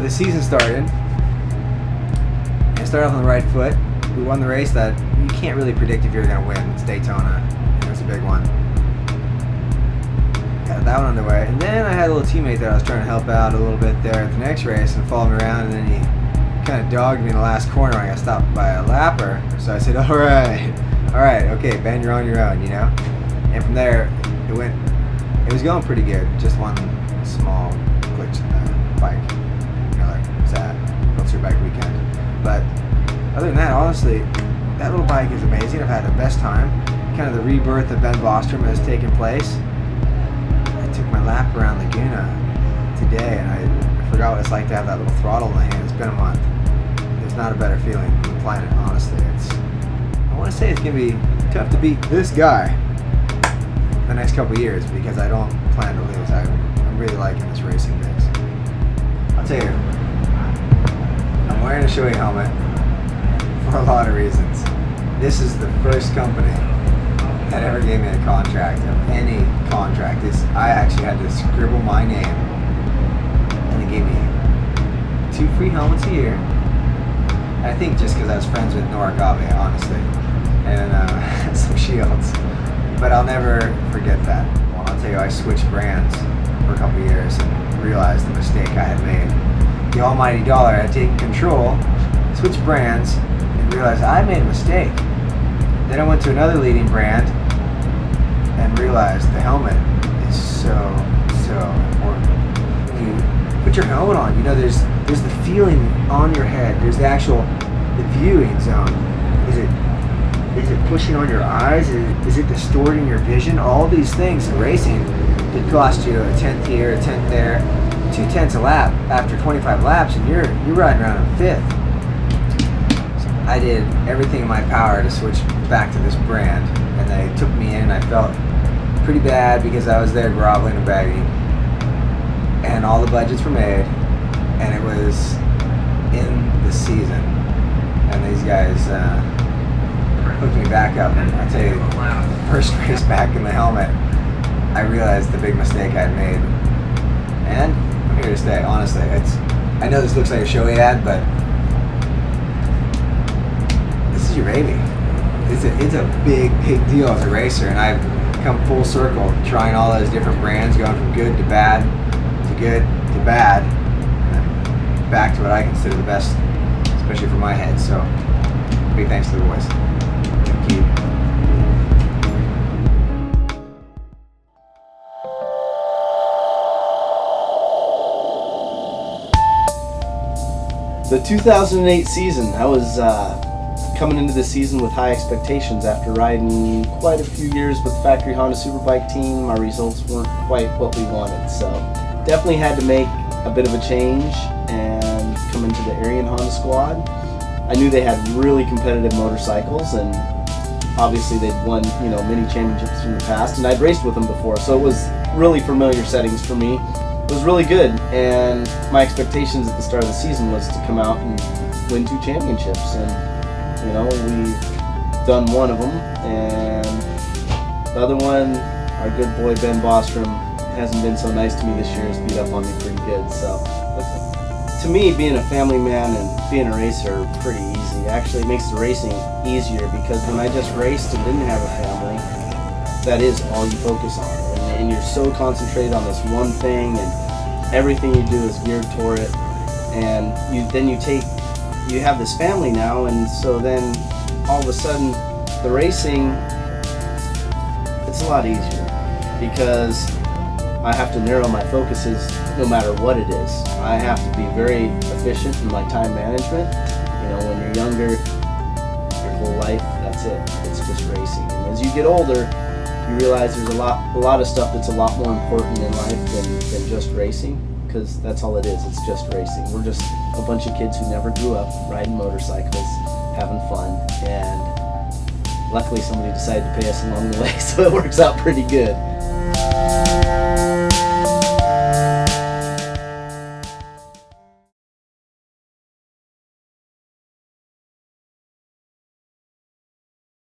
the season started. And it started off on the right foot. We won the race that you can't really predict if you're going to win. It's Daytona. It was a big one. Got that one underway. And then I had a little teammate that I was trying to help out a little bit there at the next race and followed me around, and then he kind of dogged me in the last corner when I got stopped by a lapper. So I said, all right, okay, Ben, you're on your own, you know? And from there, it was going pretty good. Just one small glitch in the bike. You know, like sad. What's your bike weekend? But other than that, honestly, that little bike is amazing. I've had the best time. Kind of the rebirth of Ben Bostrom has taken place. I took my lap around Laguna today, and I forgot what it's like to have that little throttle in the hand. It's been a month. There's not a better feeling on the planet, honestly. I want to say it's going to be tough to beat this guy the next couple of years, because I don't plan to lose. I'm really liking this racing biz. I'll tell you, I'm wearing a Shoei helmet for a lot of reasons. This is the first company that ever gave me a contract, of any contract. I actually had to scribble my name, and they gave me 2 free helmets a year. I think just because I was friends with Noragabe, honestly, and some shields. But I'll never forget that. Well, I'll tell you, I switched brands for a couple of years and realized the mistake I had made. The almighty dollar had taken control, switched brands, and realized I made a mistake. Then I went to another leading brand and realized the helmet is so important. When you put your helmet on, you know, there's the feeling on your head. There's the viewing zone. Is it pushing on your eyes? Is it distorting your vision? All these things in racing could cost you a 10th here, a 10th there, 2/10 a lap after 25 laps, and you're riding around in 5th. So I did everything in my power to switch back to this brand, and they took me in. I felt pretty bad because I was there groveling and begging, and all the budgets were made, and it was in the season, and these guys hooked me back up. And I'll tell you, the first race back in the helmet, I realized the big mistake I'd made, and I'm here to stay. Honestly, I know this looks like a Shoei ad, but this is your baby. It's a big deal as a racer, and I've come full circle, trying all those different brands, going from good to bad to good to bad, and back to what I consider the best, especially for my head. So big thanks to the boys. Thank you. The 2008 season, I was coming into the season with high expectations after riding quite a few years with the factory Honda Superbike team. My results weren't quite what we wanted, so definitely had to make a bit of a change and come into the Arian Honda squad. I knew they had really competitive motorcycles, and obviously they'd won, many championships in the past, and I'd raced with them before, so it was really familiar settings for me. It was really good, and my expectations at the start of the season was to come out and win 2 championships, and we've done one of them, and the other one, our good boy Ben Bostrom, hasn't been so nice to me this year. Has beat up on me pretty good. So to me, being a family man and being a racer are pretty easy. Actually, it makes the racing easier, because when I just raced and didn't have a family, that is all you focus on, and you're so concentrated on this one thing, and everything you do is geared toward it, and you have this family now, and so then all of a sudden the racing, it's a lot easier, because I have to narrow my focuses no matter what it is. I have to be very efficient in my time management. When you're younger, your whole life, that's it. It's just racing. And as you get older, you realize there's a lot of stuff that's a lot more important in life than just racing, because that's all it is. It's just racing. We're just a bunch of kids who never grew up riding motorcycles, having fun, and luckily somebody decided to pay us along the way, so it works out pretty good.